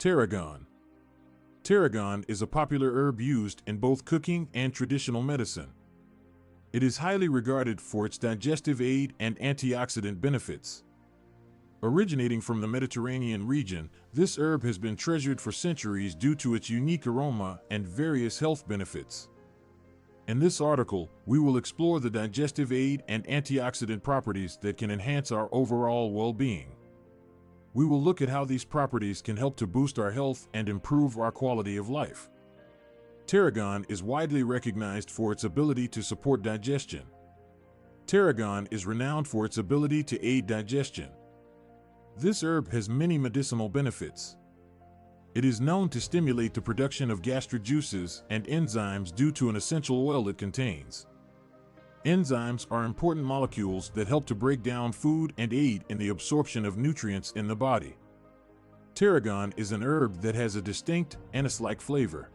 Tarragon. Tarragon is a popular herb used in both cooking and traditional medicine. It is highly regarded for its digestive aid and antioxidant benefits. Originating from the Mediterranean region, this herb has been treasured for centuries due to its unique aroma and various health benefits. In this article, we will explore the digestive aid and antioxidant properties that can enhance our overall well-being. We will look at how these properties can help to boost our health and improve our quality of life. Tarragon is widely recognized for its ability to support digestion. Tarragon is renowned for its ability to aid digestion. This herb has many medicinal benefits. It is known to stimulate the production of gastric juices and enzymes due to an essential oil it contains. Enzymes are important molecules that help to break down food and aid in the absorption of nutrients in the body. Tarragon is an herb that has a distinct anise-like flavor.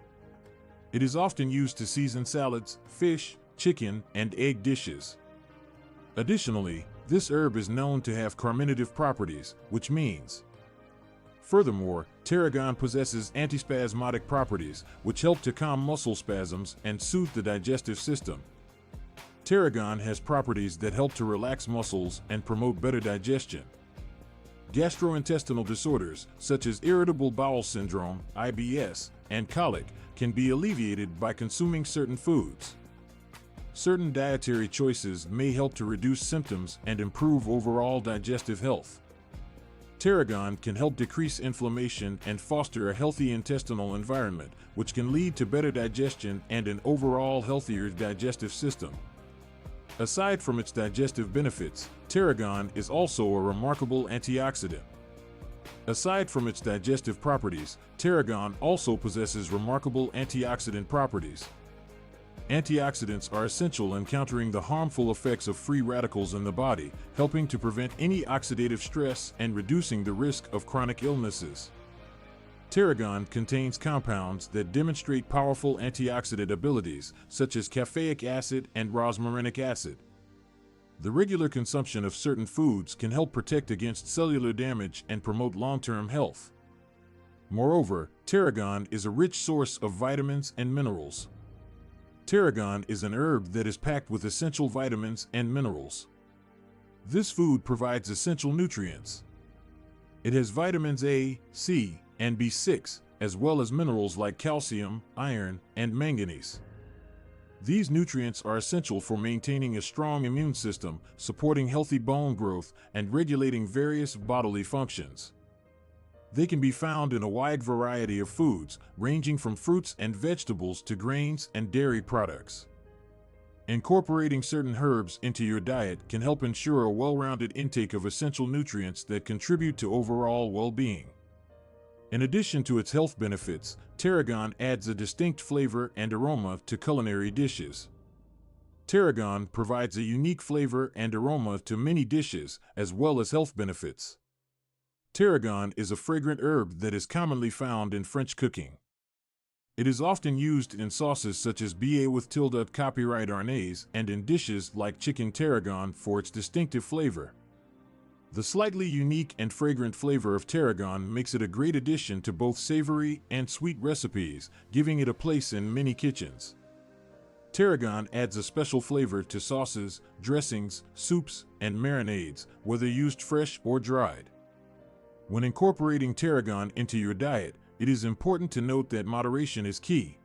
It is often used to season salads, fish, chicken, and egg dishes. Additionally, this herb is known to have carminative properties, which means. Furthermore, tarragon possesses antispasmodic properties, which help to calm muscle spasms and soothe the digestive system. Tarragon has properties that help to relax muscles and promote better digestion. Gastrointestinal disorders, such as irritable bowel syndrome, IBS, and colic, can be alleviated by consuming certain foods. Certain dietary choices may help to reduce symptoms and improve overall digestive health. Tarragon can help decrease inflammation and foster a healthy intestinal environment, which can lead to better digestion and an overall healthier digestive system. Aside from its digestive benefits, tarragon is also a remarkable antioxidant. Aside from its digestive properties, tarragon also possesses remarkable antioxidant properties. Antioxidants are essential in countering the harmful effects of free radicals in the body, helping to prevent any oxidative stress and reducing the risk of chronic illnesses. Tarragon contains compounds that demonstrate powerful antioxidant abilities, such as caffeic acid and rosmarinic acid. The regular consumption of certain foods can help protect against cellular damage and promote long-term health. Moreover, tarragon is a rich source of vitamins and minerals. Tarragon is an herb that is packed with essential vitamins and minerals. This food provides essential nutrients. It has vitamins A, C, and B6, as well as minerals like calcium, iron, and manganese. These nutrients are essential for maintaining a strong immune system, supporting healthy bone growth, and regulating various bodily functions. They can be found in a wide variety of foods, ranging from fruits and vegetables to grains and dairy products. Incorporating certain herbs into your diet can help ensure a well-rounded intake of essential nutrients that contribute to overall well-being. In addition to its health benefits, tarragon adds a distinct flavor and aroma to culinary dishes. Tarragon provides a unique flavor and aroma to many dishes, as well as health benefits. Tarragon is a fragrant herb that is commonly found in French cooking. It is often used in sauces such as beignets with tilde copyright arnaise and in dishes like chicken tarragon for its distinctive flavor. The slightly unique and fragrant flavor of tarragon makes it a great addition to both savory and sweet recipes, giving it a place in many kitchens. Tarragon adds a special flavor to sauces, dressings, soups, and marinades, whether used fresh or dried. When incorporating tarragon into your diet, it is important to note that moderation is key.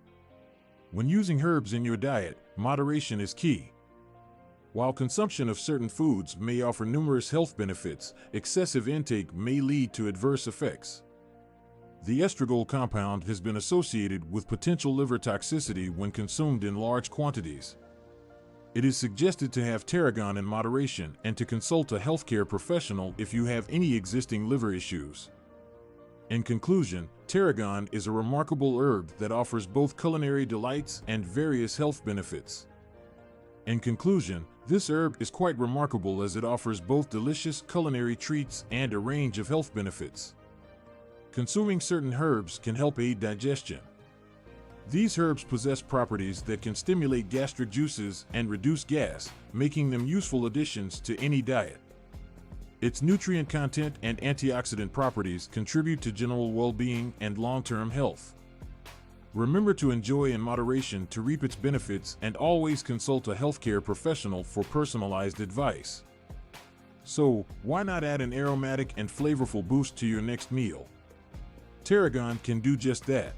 When using herbs in your diet, moderation is key. While consumption of certain foods may offer numerous health benefits, excessive intake may lead to adverse effects. The estragol compound has been associated with potential liver toxicity when consumed in large quantities. It is suggested to have tarragon in moderation and to consult a healthcare professional if you have any existing liver issues. In conclusion, tarragon is a remarkable herb that offers both culinary delights and various health benefits. In conclusion, this herb is quite remarkable as it offers both delicious culinary treats and a range of health benefits. Consuming certain herbs can help aid digestion. These herbs possess properties that can stimulate gastric juices and reduce gas, making them useful additions to any diet. Its nutrient content and antioxidant properties contribute to general well-being and long-term health. Remember to enjoy in moderation to reap its benefits, and always consult a healthcare professional for personalized advice. So, why not add an aromatic and flavorful boost to your next meal? Tarragon can do just that.